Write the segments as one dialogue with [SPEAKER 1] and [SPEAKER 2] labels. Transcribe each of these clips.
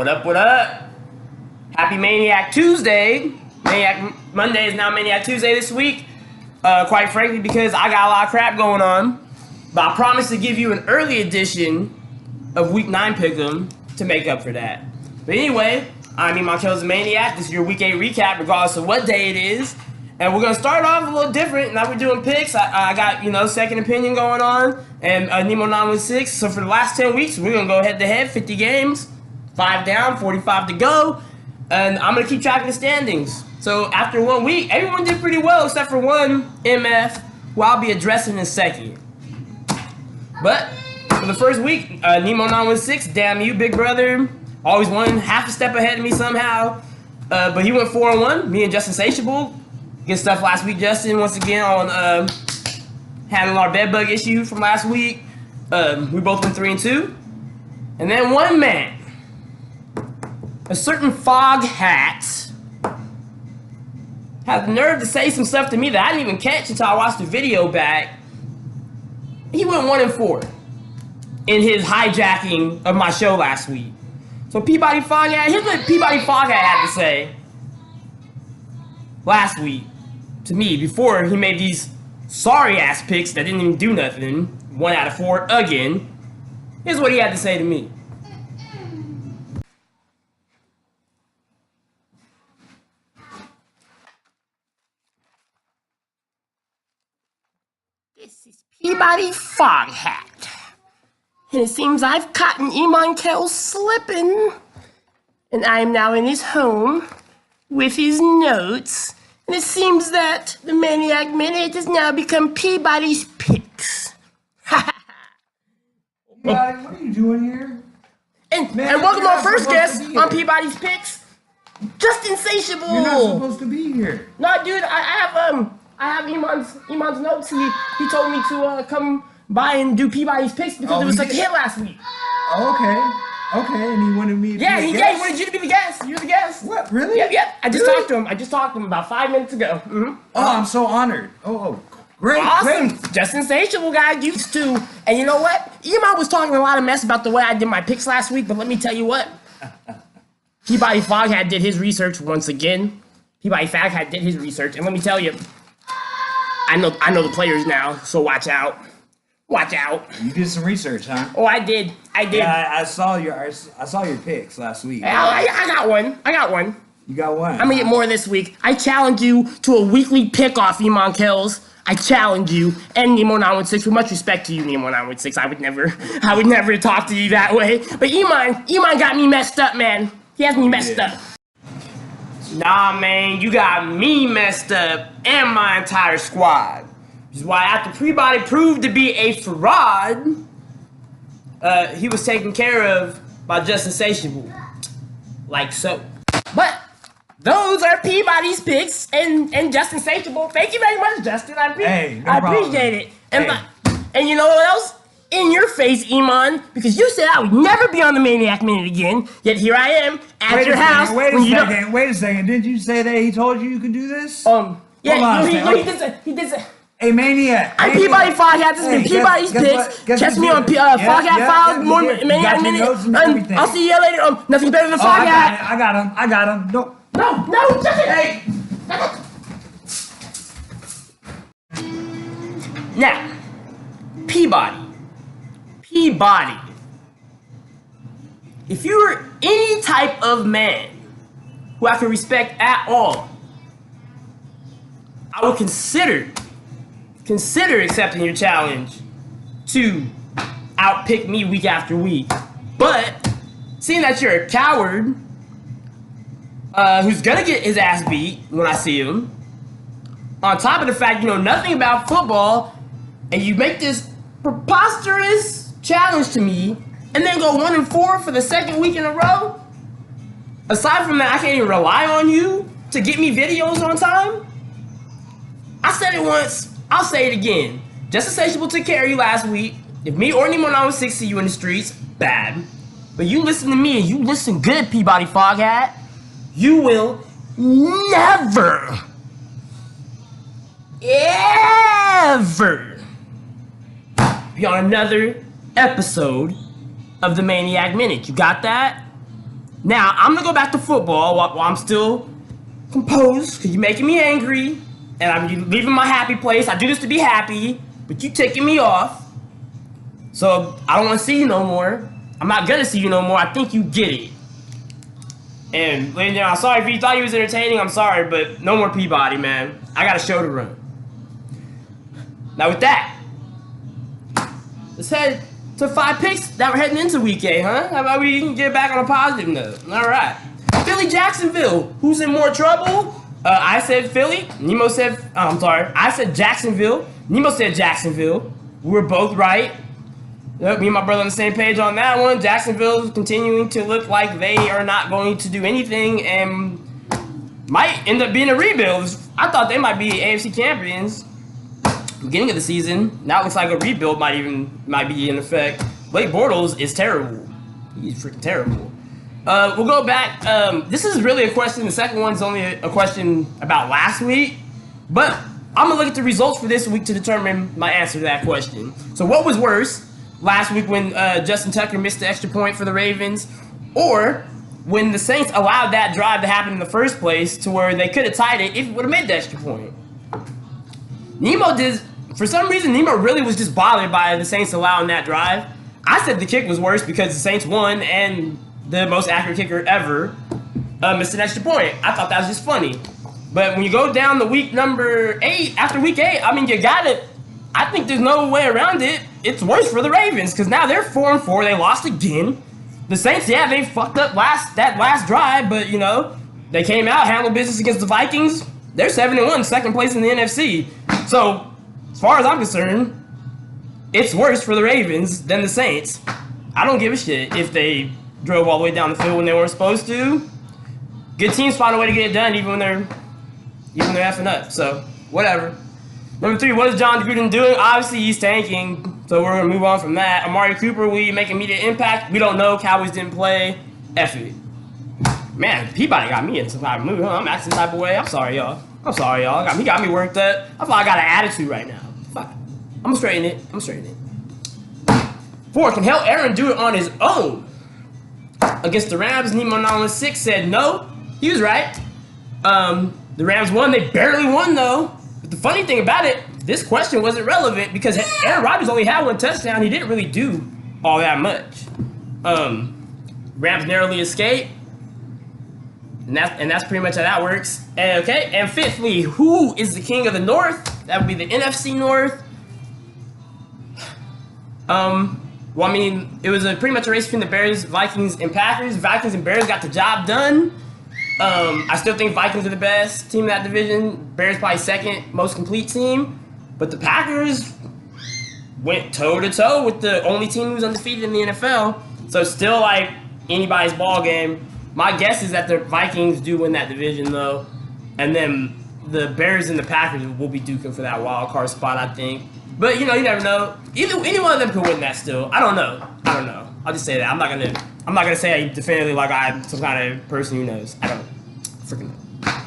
[SPEAKER 1] What up, what up? Happy Maniac Tuesday. Maniac Monday is now Maniac Tuesday this week. Quite frankly, because I got a lot of crap going on. But I promise to give you an early edition of Week 9 Pick'em to make up for that. But anyway, I'm Iman, Kells, the Maniac. This is your Week 8 recap, regardless of what day it is. And we're going to start off a little different. Now we're doing picks. I got, second opinion going on. And Nemo 916. So for the last 10 weeks, we're going to go head-to-head, 50 games. 5 down, 45 to go. And I'm going to keep track of the standings. So after 1 week, everyone did pretty well except for one MF, who I'll be addressing in a second. But for the first week, Nemo 916, damn you, big brother. Always won half a step ahead of me somehow. But he went 4-1. Me and Justin Satiable. Good stuff last week, Justin, once again, on handling our bedbug issue from last week. We both went 3-2. And then one man, a certain Fog Hat, had the nerve to say some stuff to me that I didn't even catch until I watched the video back. He went 1-4 in his hijacking of my show last week. So Peabody Fog Hat, here's what Peabody Fog Hat had to say last week to me before he made these sorry-ass picks that didn't even do nothing. 1 out of 4 again. Here's what he had to say to me. This is Peabody Fog Hat. And it seems I've caught Iman Kells slipping. And I am now in his home with his notes. And it seems that the Maniac Minute has now become Peabody's Picks.
[SPEAKER 2] What are you doing here?
[SPEAKER 1] And welcome to our first guest on Peabody's Picks, Justin Satiable.
[SPEAKER 2] You're not supposed to be here.
[SPEAKER 1] No, dude, I have Iman's notes. He told me to come by and do Peabody's Picks because it was such a hit last week.
[SPEAKER 2] Oh, okay, and he wanted me to
[SPEAKER 1] he wanted you to be the guest. You're the guest.
[SPEAKER 2] What, really?
[SPEAKER 1] Yep. I just talked to him about 5 minutes ago.
[SPEAKER 2] Oh, I'm so honored. Oh, great,
[SPEAKER 1] awesome.
[SPEAKER 2] great.
[SPEAKER 1] Just insatiable guy, used to. And you know what? Iman was talking a lot of mess about the way I did my picks last week, but let me tell you what. Peabody Fog Hat did his research once again. Peabody Fog Hat did his research, and let me tell you, I know the players now, so watch out. Watch out.
[SPEAKER 2] You did some research, huh?
[SPEAKER 1] Oh, I did.
[SPEAKER 2] Yeah, I saw your picks last week.
[SPEAKER 1] I got one.
[SPEAKER 2] You got one.
[SPEAKER 1] I'm gonna get more this week. I challenge you to a weekly pick-off, Iman Kells. I challenge you, and Nemo 916. With much respect to you, Nemo 916, I would never talk to you that way. But Iman got me messed up, man. He has me messed up. Nah, man, you got me messed up, and my entire squad. Which is why after Peabody proved to be a fraud, he was taken care of by Justin Satiable. Like so. But those are Peabody's picks and Justin Satiable. Thank you very much, Justin. I appreciate it. And you know what else? In your face, Iman, because you said I would never be on the Maniac Minute again, yet here I am at your house.
[SPEAKER 2] Wait a second. Didn't you say that he told you could do this?
[SPEAKER 1] He did say.
[SPEAKER 2] Hey, Maniac.
[SPEAKER 1] I'm Peabody Fog Hat. This has been Peabody's Picks. Catch me on Fog Hat Files, more Maniac Minute. I'll see you later. Nothing's better than Fog Hat.
[SPEAKER 2] I got him. No,
[SPEAKER 1] Justin.
[SPEAKER 2] Hey.
[SPEAKER 1] Now, Peabody. If you're any type of man who I can respect at all, I would consider accepting your challenge to outpick me week after week. But seeing that you're a coward who's gonna get his ass beat when I see him, on top of the fact you know nothing about football, and you make this preposterous challenge to me, and then go 1-4 for the second week in a row. Aside from that, I can't even rely on you to get me videos on time. I said it once, I'll say it again. Justin Satiable took care of you last week. If me or Nemo 916 see you in the streets, bad. But you listen to me and you listen good, Peabody Fog Hat. You will never, ever be on another episode of the Maniac Minute. You got that? Now, I'm going to go back to football while I'm still composed, because you're making me angry, and I'm leaving my happy place. I do this to be happy, but you taking me off. So, I don't want to see you no more. I'm not going to see you no more. I think you get it. And, ladies and gentlemen, I'm sorry if you thought he was entertaining. I'm sorry, but no more Peabody, man. I got a show to run. Now, with that, let's head to 5 picks that we're heading into Week 8, huh? How about we can get back on a positive note? All right. Philly, Jacksonville. Who's in more trouble? I said Philly. Nemo said, I said Jacksonville. Nemo said Jacksonville. We were both right. Yep, me and my brother on the same page on that one. Jacksonville is continuing to look like they are not going to do anything and might end up being a rebuild. I thought they might be AFC champions beginning of the season. Now it looks like a rebuild might be in effect. Blake Bortles is terrible. He's freaking terrible. We'll go back. This is really a question. The second one's only a question about last week, but I'm gonna look at the results for this week to determine my answer to that question. So what was worse? Last week when Justin Tucker missed the extra point for the Ravens, or when the Saints allowed that drive to happen in the first place to where they could have tied it if it would have made the extra point. For some reason, Nemo really was just bothered by the Saints allowing that drive. I said the kick was worse because the Saints won and the most accurate kicker ever missed an extra point. I thought that was just funny. But when you go down to week number 8, after week 8, I mean, you got it. I think there's no way around it. It's worse for the Ravens because now they're 4-4. They lost again. The Saints, yeah, they fucked up that last drive, but you know they came out, handled business against the Vikings. They're 7-1, second place in the NFC. So as far as I'm concerned, it's worse for the Ravens than the Saints. I don't give a shit if they drove all the way down the field when they weren't supposed to. Good teams find a way to get it done even when they're effing up. So whatever. Number 3, what is John Gruden doing? Obviously, he's tanking, so we're going to move on from that. Amari Cooper, will he make immediate impact? We don't know. Cowboys didn't play. F it. Man, Peabody got me in some type of mood, huh? I'm acting some type of way. I'm sorry, y'all. He got me worked up. I feel like I got an attitude right now. Fuck. I'm going to straighten it. 4, can Hell Aaron do it on his own? Against the Rams, Nemo 916 said no. He was right. The Rams won. They barely won, though. But the funny thing about it, this question wasn't relevant because Aaron Rodgers only had 1 touchdown. He didn't really do all that much. Rams narrowly escaped. And that's pretty much how that works. And, okay, and 5thly, who is the king of the North? That would be the NFC North. Well, I mean, it was pretty much a race between the Bears, Vikings, and Packers. Vikings and Bears got the job done. I still think Vikings are the best team in that division. Bears probably second most complete team. But the Packers went toe-to-toe with the only team who's undefeated in the NFL. So it's still like anybody's ball game. My guess is that the Vikings do win that division, though. And then the Bears and the Packers will be duking for that wild card spot, I think. But, you know, you never know. Any one of them could win that still. I don't know. I'll just say that. I'm not gonna say definitively like I'm some kind of person who knows. I don't freaking know.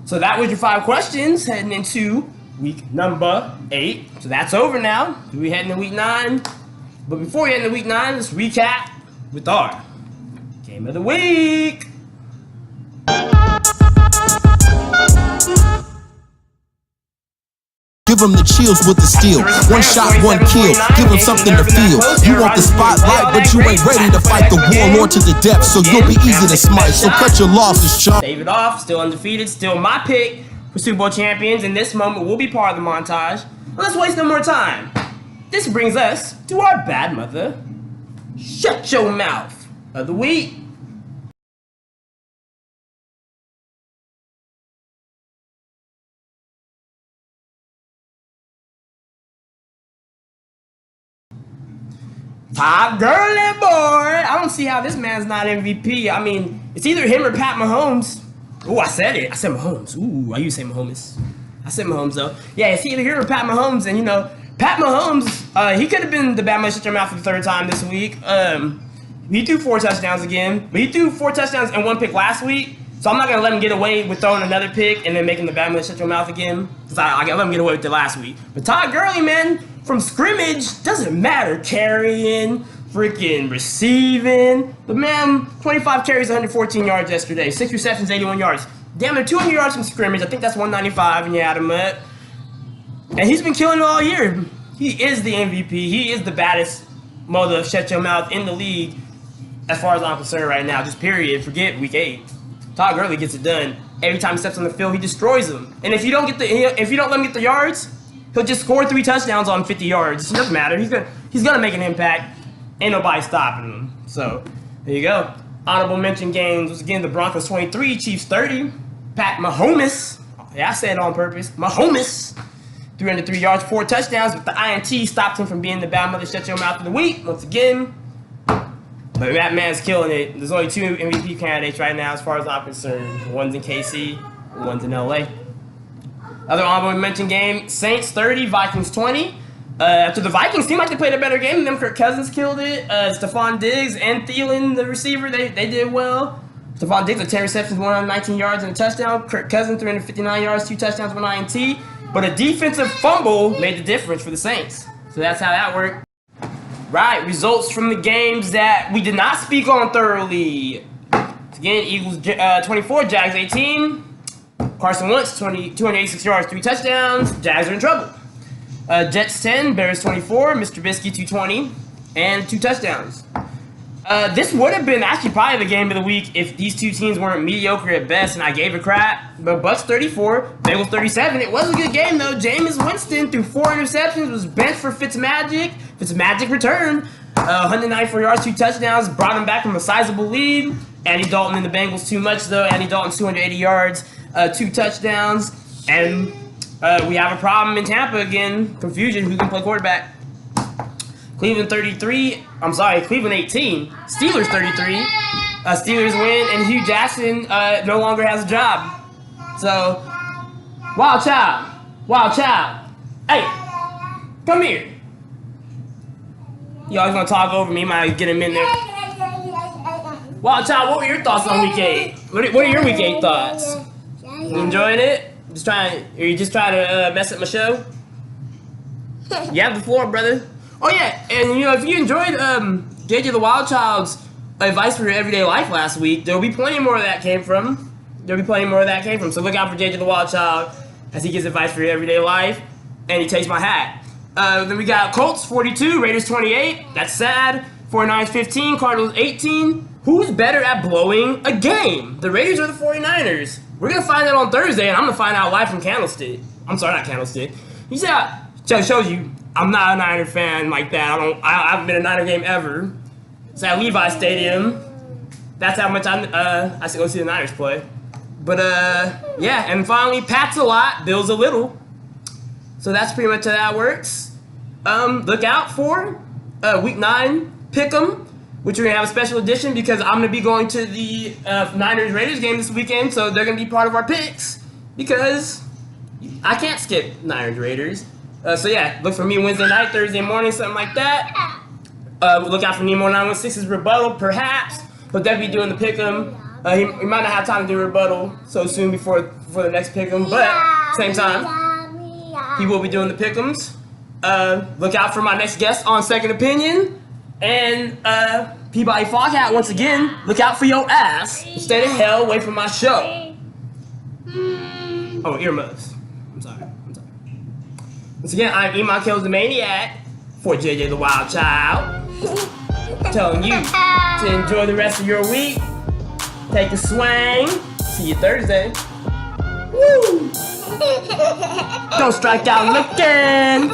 [SPEAKER 1] So that was your 5 questions heading into week number 8. So that's over now. We heading to week 9. But before we head into week 9, let's recap with our game of the week.
[SPEAKER 3] Give them the chills with the steel. 1 shot, 1 kill. Give them something to feel. You want the spotlight, but you ain't ready to fight the warlord to the depths, so you'll be easy to smite. So cut your losses, chump.
[SPEAKER 1] Save it off. Still undefeated. Still my pick for Super Bowl champions. And this moment will be part of the montage. Let's waste no more time. This brings us to our bad mother. Shut your mouth of the week. Todd Gurley, boy. I don't see how this man's not MVP. I mean, it's either him or Pat Mahomes. Ooh, I said it. I said Mahomes. Ooh, I used to say Mahomes. I said Mahomes, though. Yeah, it's either him or Pat Mahomes. And, you know, Pat Mahomes, he could have been the bad man shut your mouth for the 3rd time this week. He threw 4 touchdowns again. But he threw 4 touchdowns and 1 pick last week. So I'm not going to let him get away with throwing another pick and then making the bad man shut your mouth again. Because I let him get away with it last week. But Todd Gurley, man, from scrimmage, doesn't matter. Carrying, freaking receiving. The man, 25 carries, 114 yards yesterday. 6 receptions, 81 yards. Damn near 200 yards from scrimmage. I think that's 195 when you add him up. And he's been killing it all year. He is the MVP. He is the baddest mother shut your mouth in the league as far as I'm concerned right now. Just period. Forget week 8. Todd Gurley gets it done. Every time he steps on the field, he destroys them. And if you don't let him get the yards, he'll just score 3 touchdowns on 50 yards. It doesn't matter. He's gonna make an impact. Ain't nobody stopping him. So there you go. Honorable mention games was again the Broncos 23, Chiefs 30. Pat Mahomes. Yeah, I said it on purpose. Mahomes. 303 yards, 4 touchdowns, but the INT stopped him from being the bad mother shut your mouth of the week once again. But that man's killing it. There's only 2 MVP candidates right now as far as I'm concerned. One's in KC, one's in LA. Other honorable mention game, Saints 30, Vikings 20. After the Vikings seemed like they played a better game than them. Kirk Cousins killed it. Stephon Diggs and Thielen, the receiver, they did well. Stephon Diggs with 10 receptions, 119 yards and a touchdown. Kirk Cousins, 359 yards, 2 touchdowns, 1 INT. But a defensive fumble made the difference for the Saints. So that's how that worked. Right, results from the games that we did not speak on thoroughly. Again, Eagles 24, Jags 18. Carson Wentz, 286 yards, 3 touchdowns. Jags are in trouble. Jets 10, Bears 24, Mr. Trubisky 220, and 2 touchdowns. This would have been actually probably the game of the week if these 2 teams weren't mediocre at best and I gave a crap. But Bucks 34, Bengals 37. It was a good game though. Jameis Winston threw 4 interceptions, was benched for Fitzmagic. Fitzmagic returned. 194 yards, 2 touchdowns, brought him back from a sizable lead. Andy Dalton and the Bengals too much though. Andy Dalton 280 yards, 2 touchdowns. And we have a problem in Tampa again. Confusion, who can play quarterback? Cleveland 18. Steelers 33. Steelers win, and Hugh Jackson no longer has a job. So, Wild Child. Hey, come here. You always gonna talk over me, might get him in there. Wild Child, what were your thoughts on week 8? What are your week 8 thoughts? You enjoying it? Are you just trying to mess up my show? You have the floor, brother. Oh yeah, and if you enjoyed JJ the Wild Child's advice for your everyday life last week, there'll be plenty more of that came from. So look out for JJ the Wild Child as he gives advice for your everyday life, and he takes my hat. Then we got Colts 42, Raiders 28. That's sad. 49ers 15, Cardinals 18. Who's better at blowing a game? The Raiders or the 49ers? We're gonna find out on Thursday, and I'm gonna find out live from Candlestick. I'm sorry, not Candlestick. You see how shows you I'm not a Niner fan like that. I haven't been to a Niner game ever. It's at Levi Stadium. That's how much I should go see the Niners play. But yeah, and finally, Pats a lot, Bills a little. So that's pretty much how that works. Look out for Week 9 Pick'em, which we're gonna have a special edition because I'm gonna be going to the Niners Raiders game this weekend, so they're gonna be part of our picks because I can't skip Niners Raiders. So yeah, look for me Wednesday night, Thursday morning, something like that. Look out for Nemo 916's rebuttal, perhaps. He'll definitely be doing the pick'em. He might not have time to do a rebuttal so soon before the next pick'em, but same time, he will be doing the pick'ems. Look out for my next guest on Second Opinion. And Peabody Foghat, once again, look out for your ass. Stay the hell away from my show. Oh, earmuffs. I'm sorry. Once again, I'm Iman Kells the Maniac for JJ the Wild Child. Telling you to enjoy the rest of your week. Take a swing. See you Thursday. Woo! Don't strike out looking.